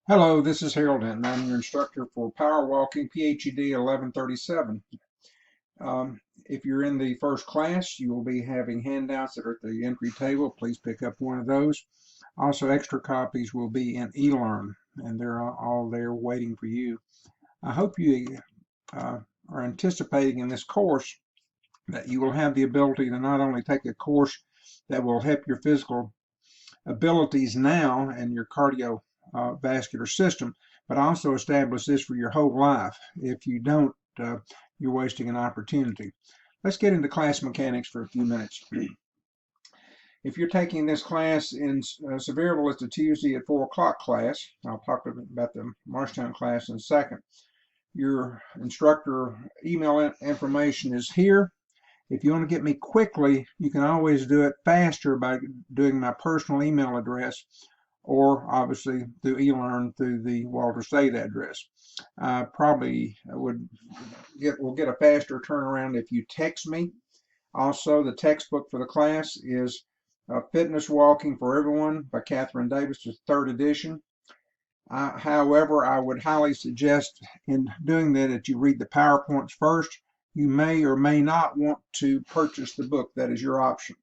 Hello, this is Harold Hinton. I'm your instructor for Power Walking PHED 1137. If you're in the first class, you will be having handouts that are at the entry table. Please pick up one of those. Also, extra copies will be in eLearn, and they're all there waiting for you. I hope you are anticipating in this course that you will have the ability to not only take a course that will help your physical abilities now and your cardiovascular system, but also establish this for your whole life. If you don't, you're wasting an opportunity. Let's get into class mechanics for a few minutes. If you're taking this class in Sevierville, it's a Tuesday at 4 o'clock class. I'll talk about the Marshtown class in a second. Your instructor email information is here. If you want to get me quickly, you can always do it faster by doing my personal email address, or obviously through eLearn through the Walter State address. Probably will get a faster turnaround if you text me. Also, the textbook for the class is Fitness Walking for Everyone by Catherine Davis, the third edition. However, I would highly suggest in doing that you read the PowerPoints first. You may or may not want to purchase the book. That is your option.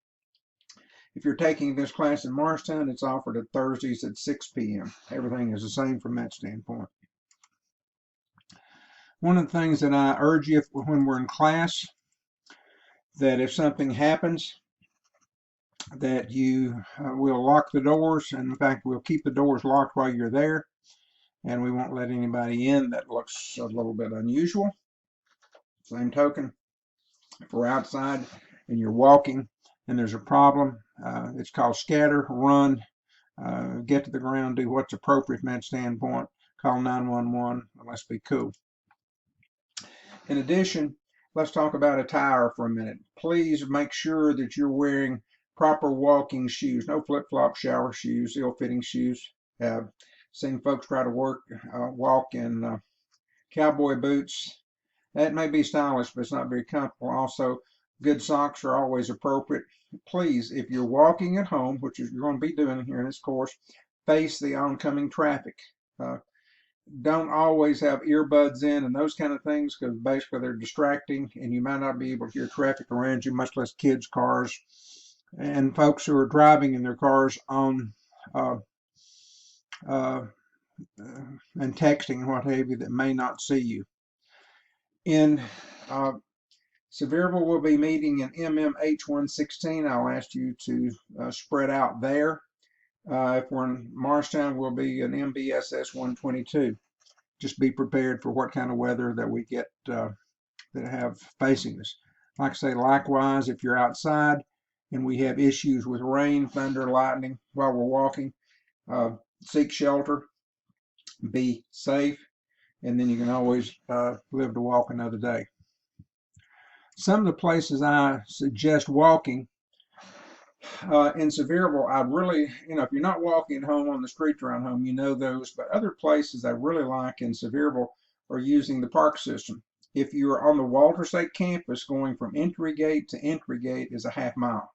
If you're taking this class in Marshtown, it's offered at Thursdays at 6 p.m. Everything is the same from that standpoint. One of the things that I urge you when we're in class, that if something happens, that you will lock the doors. And in fact, we'll keep the doors locked while you're there, and we won't let anybody in that looks a little bit unusual. Same token, if we're outside and you're walking and there's a problem, it's called scatter, run, get to the ground, do what's appropriate from that standpoint, call 911, and let's be cool. In addition, let's talk about attire for a minute. Please make sure that you're wearing proper walking shoes, no flip-flop shower shoes, ill-fitting shoes. I've seen folks try to walk in cowboy boots. That may be stylish, but it's not very comfortable. Also, good socks are always appropriate. Please, if you're walking at home, which you're going to be doing here in this course, face the oncoming traffic. Don't always have earbuds in and those kind of things, because basically they're distracting and you might not be able to hear traffic around you, much less kids' cars and folks who are driving in their cars on and texting and what have you that may not see you. In Sevierville, we'll be meeting in MMH116. I'll ask you to spread out there. If we're in Marshtown, we'll be in MBSS 122. Just be prepared for what kind of weather that we get that have facing us. Like I say, likewise, if you're outside and we have issues with rain, thunder, lightning while we're walking, seek shelter, be safe, and then you can always live to walk another day. Some of the places I suggest walking in Sevierville, I really, if you're not walking at home on the streets around home, you know those, but other places I really like in Sevierville are using the park system. If you're on the Walter State campus, going from entry gate to entry gate is a half mile.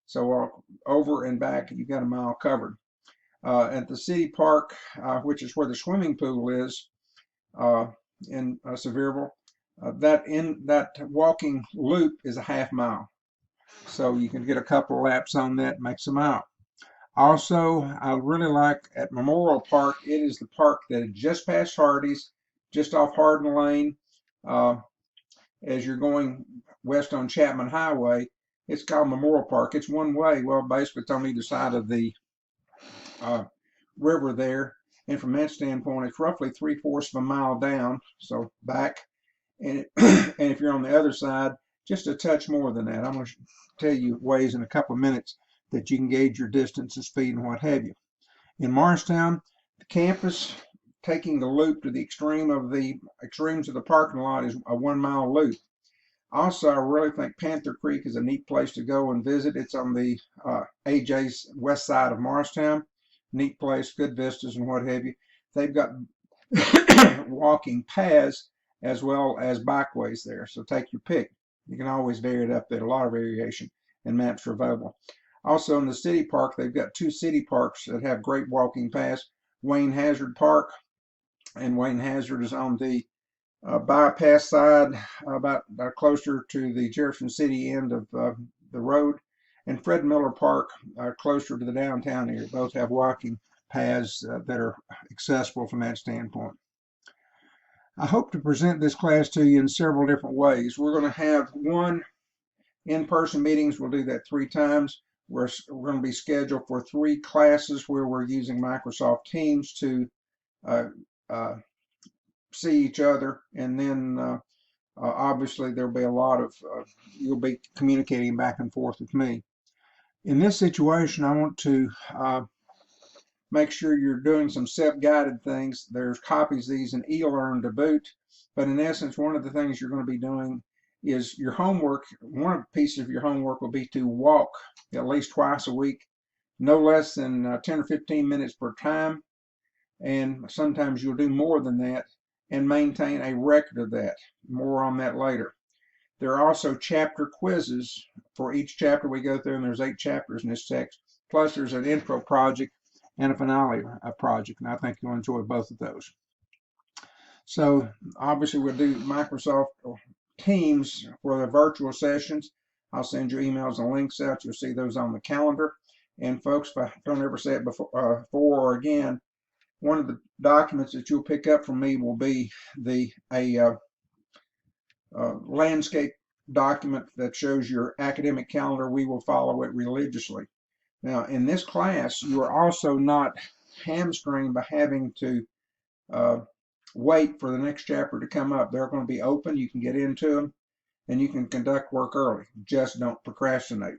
So over and back, you've got a mile covered. At the city park, which is where the swimming pool is in Sevierville, that walking loop is a half mile. So you can get a couple of laps on that, makes a mile. Also, I really like at Memorial Park, it is the park that is just past Hardee's, just off Hardin Lane. As you're going west on Chapman Highway, it's called Memorial Park. It's one way. Well, basically, it's on either side of the river there. And from that standpoint, it's roughly 3/4 of a mile down, so back. And if you're on the other side, just a touch more than that. I'm going to tell you ways in a couple of minutes that you can gauge your distance and speed and what have you. In Marshtown, the campus, taking the loop to the extremes of the parking lot, is a 1 mile loop. Also, I really think Panther Creek is a neat place to go and visit. It's on the AJ's west side of Marshtown. Neat place, good vistas and what have you. They've got walking paths as well as bikeways there, so take your pick. You can always vary it up there. A lot of variation, and maps are available. Also in the city park, they've got 2 city parks that have great walking paths. Wayne Hazard Park, and Wayne Hazard is on the bypass side, about closer to the Jefferson City end of the road, and Fred Miller Park, closer to the downtown area. Both have walking paths that are accessible from that standpoint. I hope to present this class to you in several different ways. We're going to have one in-person meetings. We'll do that 3 times. We're going to be scheduled for 3 classes where we're using Microsoft Teams to see each other, and then obviously there'll be a lot of you'll be communicating back and forth with me. In this situation, I want to make sure you're doing some self-guided things. There's copies of these in eLearn to boot, but in essence, one of the things you're going to be doing is your homework. One of the pieces of your homework will be to walk at least twice a week, no less than 10 or 15 minutes per time, and sometimes you'll do more than that, and maintain a record of that. More on that later. There are also chapter quizzes for each chapter we go through, and there's 8 chapters in this text. Plus there's an intro project and a finale project, and I think you'll enjoy both of those. So obviously we'll do Microsoft Teams for the virtual sessions. I'll send you emails and links out. You'll see those on the calendar. And folks, if I don't ever say it before or again, one of the documents that you'll pick up from me will be a landscape document that shows your academic calendar. We will follow it religiously. Now, in this class, you are also not hamstringed by having to wait for the next chapter to come up. They're going to be open. You can get into them, and you can conduct work early. Just don't procrastinate.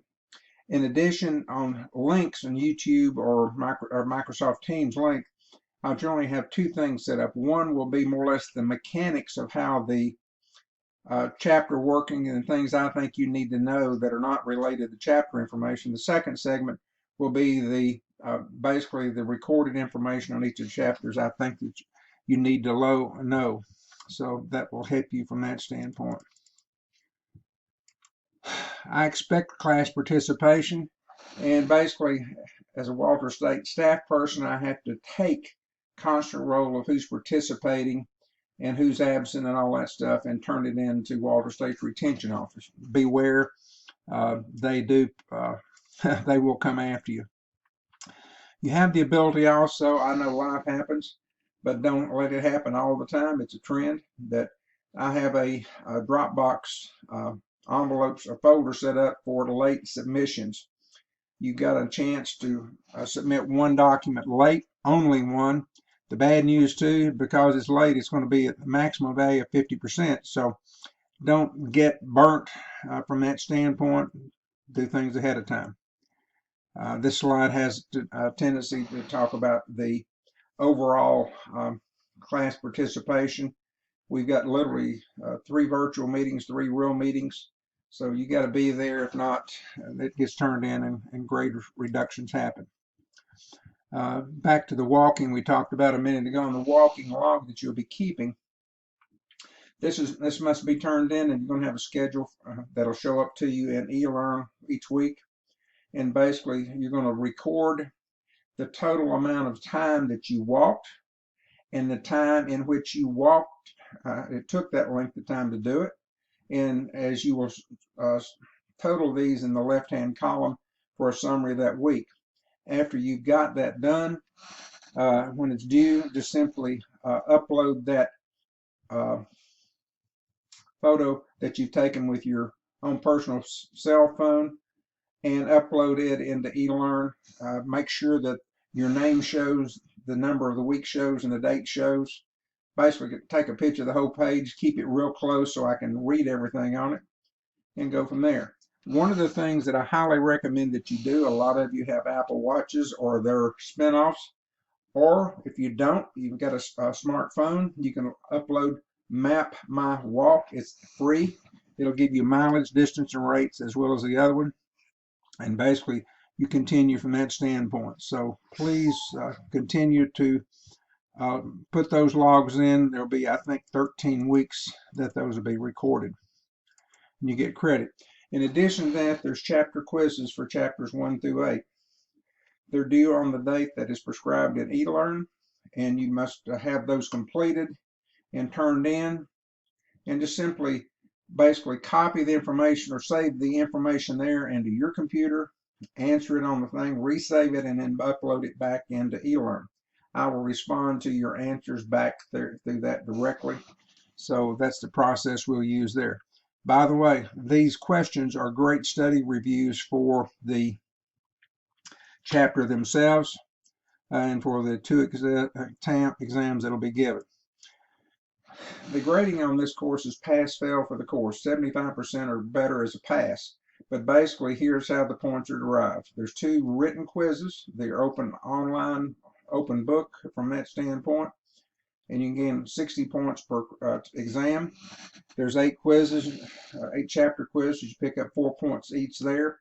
In addition, on links on YouTube or Microsoft Teams link, I'll generally have 2 things set up. One will be more or less the mechanics of how the chapter working and things I think you need to know that are not related to chapter information. The second segment will be the basically the recorded information on each of the chapters I think that you need to know. So that will help you from that standpoint. I expect class participation, and basically as a Walters State staff person, I have to take constant roll of who's participating and who's absent and all that stuff, and turn it into Walters State's retention office. Beware, they will come after you. You have the ability also, I know life happens, but don't let it happen all the time. It's a trend that I have a Dropbox envelopes, a folder set up for the late submissions. You got a chance to submit 1 document late, only 1. The bad news too, because it's late, it's going to be at the maximum value of 50%. So don't get burnt from that standpoint. Do things ahead of time. This slide has a tendency to talk about the overall class participation. We've got literally 3 virtual meetings, 3 real meetings. So you got to be there. If not, it gets turned in and grade reductions happen. Back to the walking we talked about a minute ago, and the walking log that you'll be keeping. This must be turned in, and you're going to have a schedule that'll show up to you in eLearn each week. And basically, you're going to record the total amount of time that you walked and the time in which you walked. It took that length of time to do it. And as you will total these in the left-hand column for a summary of that week. After you've got that done, when it's due, just simply upload that photo that you've taken with your own personal cell phone and upload it into eLearn. Make sure that your name shows, the number of the week shows, and the date shows. Basically, take a picture of the whole page, keep it real close so I can read everything on it, and go from there. One of the things that I highly recommend that you do, a lot of you have Apple Watches or their spin-offs, or if you don't, you've got a smartphone, you can upload Map My Walk. It's free. It'll give you mileage, distance, and rates as well as the other one. And basically, you continue from that standpoint. So please continue to put those logs in. There'll be, I think, 13 weeks that those will be recorded. And you get credit. In addition to that, there's chapter quizzes for chapters 1 through 8. They're due on the date that is prescribed in eLearn. and you must have those completed and turned in, and just simply basically copy the information or save the information there into your computer, answer it on the thing, resave it, and then upload it back into eLearn. I will respond to your answers back through that directly. So that's the process we'll use there. By the way, these questions are great study reviews for the chapter themselves and for the two exams that'll be given. The grading on this course is pass-fail for the course. 75% or better is a pass. But basically, here's how the points are derived. There's 2 written quizzes. They're open online, open book from that standpoint. And you can gain 60 points per exam. There's 8 quizzes, 8 chapter quizzes. You pick up 4 points each there.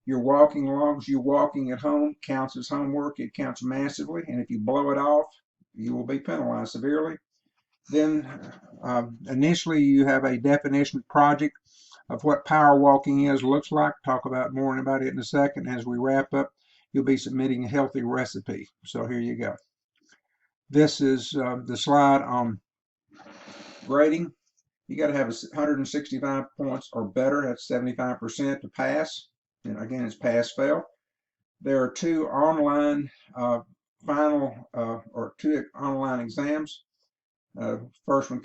Your walking logs, you walking at home, counts as homework. It counts massively. And if you blow it off, you will be penalized severely. Then initially you have a definition project of what power walking looks like. Talk about more about it in a second. As we wrap up, you'll be submitting a healthy recipe. So here you go. This is the slide on grading. You got to have 165 points or better. That's 75% to pass. And again, it's pass-fail. There are 2 online or 2 online exams. First one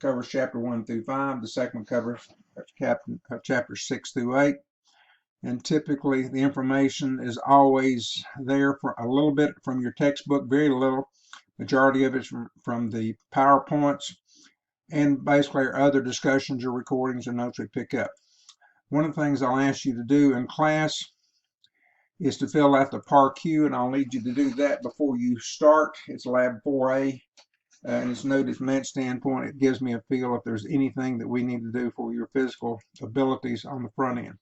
covers chapter 1 through 5. The second one covers chapters 6 through 8. And typically the information is always there for a little bit from your textbook, very little. Majority of it's from the PowerPoints and basically our other discussions or recordings or notes we pick up. One of the things I'll ask you to do in class is to fill out the PAR-Q, and I'll need you to do that before you start. It's Lab 4A. And it's noted from that standpoint, it gives me a feel if there's anything that we need to do for your physical abilities on the front end.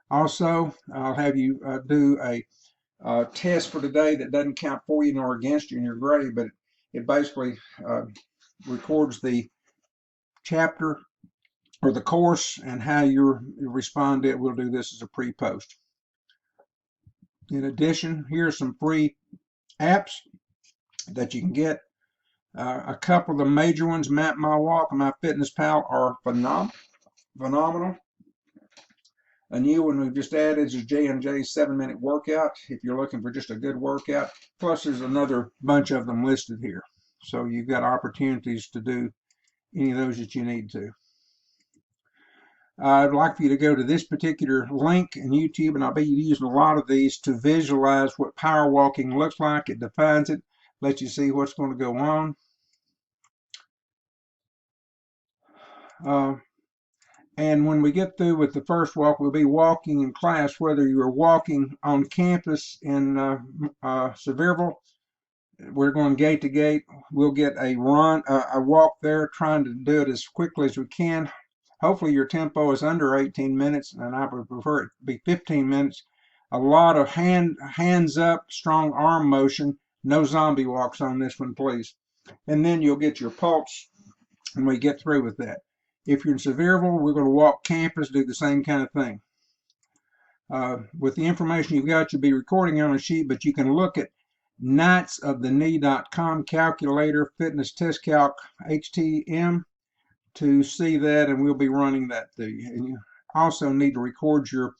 Also, I'll have you do a test for today that doesn't count for you nor against you in your grade, but it basically records the chapter or the course and how you respond to it. We'll do this as a pre-post. In addition, here are some free apps that you can get. A couple of the major ones, Map My Walk and MyFitnessPal, are phenomenal. A new one we've just added is J&J's 7-minute workout, if you're looking for just a good workout. Plus there's another bunch of them listed here. So you've got opportunities to do any of those that you need to. I'd like for you to go to this particular link in YouTube, and I'll be using a lot of these to visualize what power walking looks like. It defines it, lets you see what's going to go on. And when we get through with the first walk, we'll be walking in class, whether you're walking on campus in Sevierville. We're going gate to gate. We'll get a walk there, trying to do it as quickly as we can. Hopefully your tempo is under 18 minutes, and I would prefer it to be 15 minutes. A lot of hands up, strong arm motion. No zombie walks on this one, please. And then you'll get your pulse when we get through with that. If you're in Sevierville, we're going to walk campus, do the same kind of thing. With the information you've got, you'll be recording on a sheet, but you can look at knightsofthenee.com calculator fitness test calc HTM to see that, and we'll be running that through you. And you also need to record your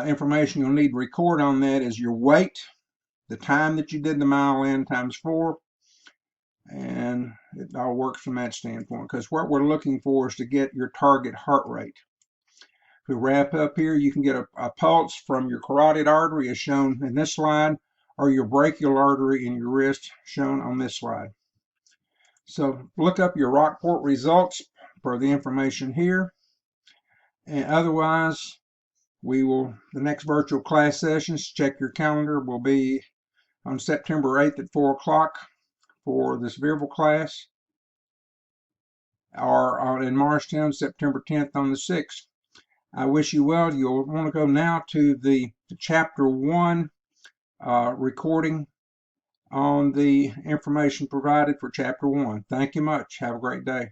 information. You'll need to record on that is your weight, the time that you did the mile in times 4, and it all works from that standpoint, because what we're looking for is to get your target heart rate. If we wrap up here, you can get a pulse from your carotid artery as shown in this slide, or your brachial artery in your wrist shown on this slide. So look up your Rockport results for the information here. And otherwise, the next virtual class sessions, check your calendar, will be on September 8th at 4 o'clock for the Sevierville class, or in Marshtown, September 10th on the 6th. I wish you well. You'll want to go now to the Chapter 1 recording on the information provided for Chapter 1. Thank you much. Have a great day.